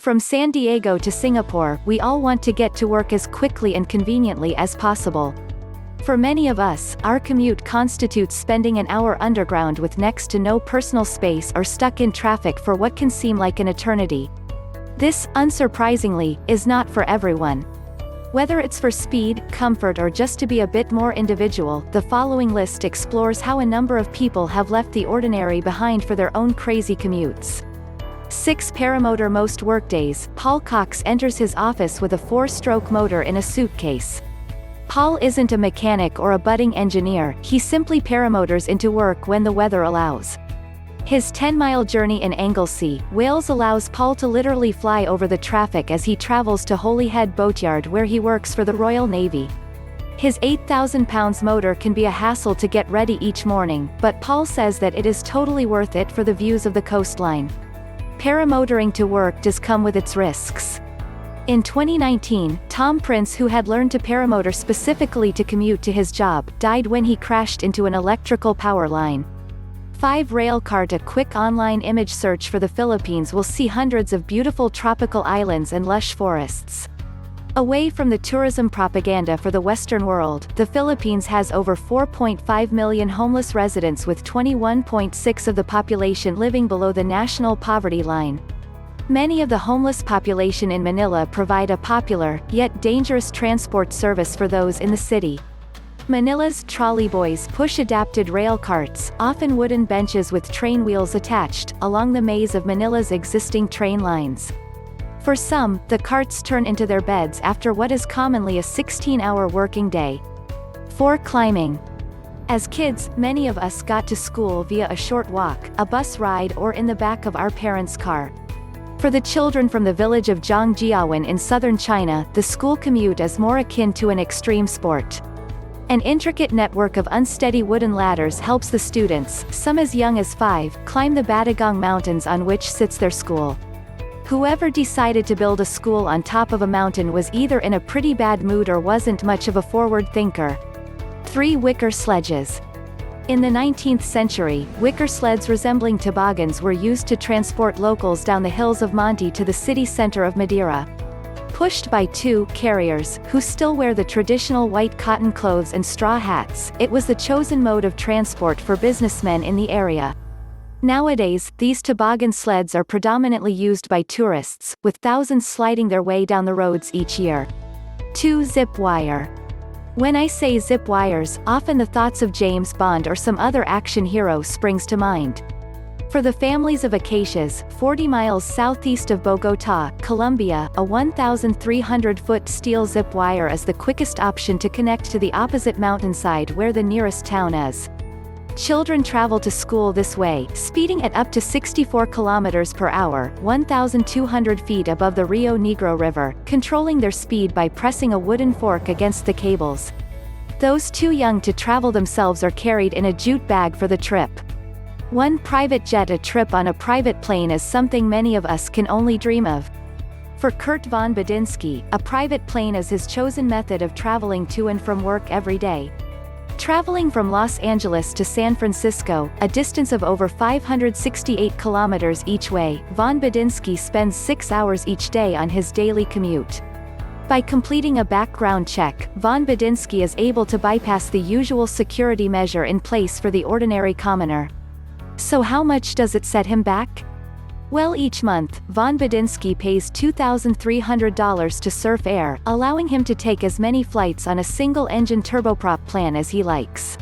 From San Diego to Singapore, we all want to get to work as quickly and conveniently as possible. For many of us, our commute constitutes spending an hour underground with next to no personal space or stuck in traffic for what can seem like an eternity. This, unsurprisingly, is not for everyone. Whether it's for speed, comfort or just to be a bit more individual, the following list explores how a number of people have left the ordinary behind for their own crazy commutes. 6 Paramotor. Most workdays, Paul Cox enters his office with a 4-stroke motor in a suitcase. Paul isn't a mechanic or a budding engineer, he simply paramotors into work when the weather allows. His 10-mile journey in Anglesey, Wales allows Paul to literally fly over the traffic as he travels to Holyhead Boatyard where he works for the Royal Navy. His 8,000 pounds motor can be a hassle to get ready each morning, but Paul says that it is totally worth it for the views of the coastline. Paramotoring to work does come with its risks. In 2019, Tom Prince, who had learned to paramotor specifically to commute to his job, died when he crashed into an electrical power line. 5 Railcart. A quick online image search for the Philippines will see hundreds of beautiful tropical islands and lush forests. Away from the tourism propaganda for the Western world, the Philippines has over 4.5 million homeless residents with 21.6% of the population living below the national poverty line. Many of the homeless population in Manila provide a popular, yet dangerous transport service for those in the city. Manila's trolleyboys push adapted rail carts, often wooden benches with train wheels attached, along the maze of Manila's existing train lines. For some, the carts turn into their beds after what is commonly a 16-hour working day. 4 Climbing. As kids, many of us got to school via a short walk, a bus ride or in the back of our parents' car. For the children from the village of Zhangjiawan in southern China, the school commute is more akin to an extreme sport. An intricate network of unsteady wooden ladders helps the students, some as young as 5, climb the Batagong Mountains on which sits their school. Whoever decided to build a school on top of a mountain was either in a pretty bad mood or wasn't much of a forward thinker. 3 Wicker sledges. In the 19th century, wicker sleds resembling toboggans were used to transport locals down the hills of Monte to the city center of Madeira. Pushed by 2 carriers, who still wear the traditional white cotton clothes and straw hats, it was the chosen mode of transport for businessmen in the area. Nowadays, these toboggan sleds are predominantly used by tourists, with thousands sliding their way down the roads each year. 2 Zip wire. When I say zip wires, often the thoughts of James Bond or some other action hero springs to mind. For the families of Acacias, 40 miles southeast of Bogotá, Colombia, a 1,300-foot steel zip wire is the quickest option to connect to the opposite mountainside where the nearest town is. Children travel to school this way, speeding at up to 64 kilometers per hour, 1,200 feet above the Rio Negro River, controlling their speed by pressing a wooden fork against the cables. Those too young to travel themselves are carried in a jute bag for the trip. 1 Private jet. A trip on a private plane is something many of us can only dream of. For Kurt von Badinsky, a private plane is his chosen method of traveling to and from work every day. Traveling from Los Angeles to San Francisco, a distance of over 568 kilometers each way, von Badinsky spends 6 hours each day on his daily commute. By completing a background check, von Badinsky is able to bypass the usual security measure in place for the ordinary commoner. So how much does it set him back? Well, each month, von Badinsky pays $2,300 to Surf Air, allowing him to take as many flights on a single-engine turboprop plan as he likes.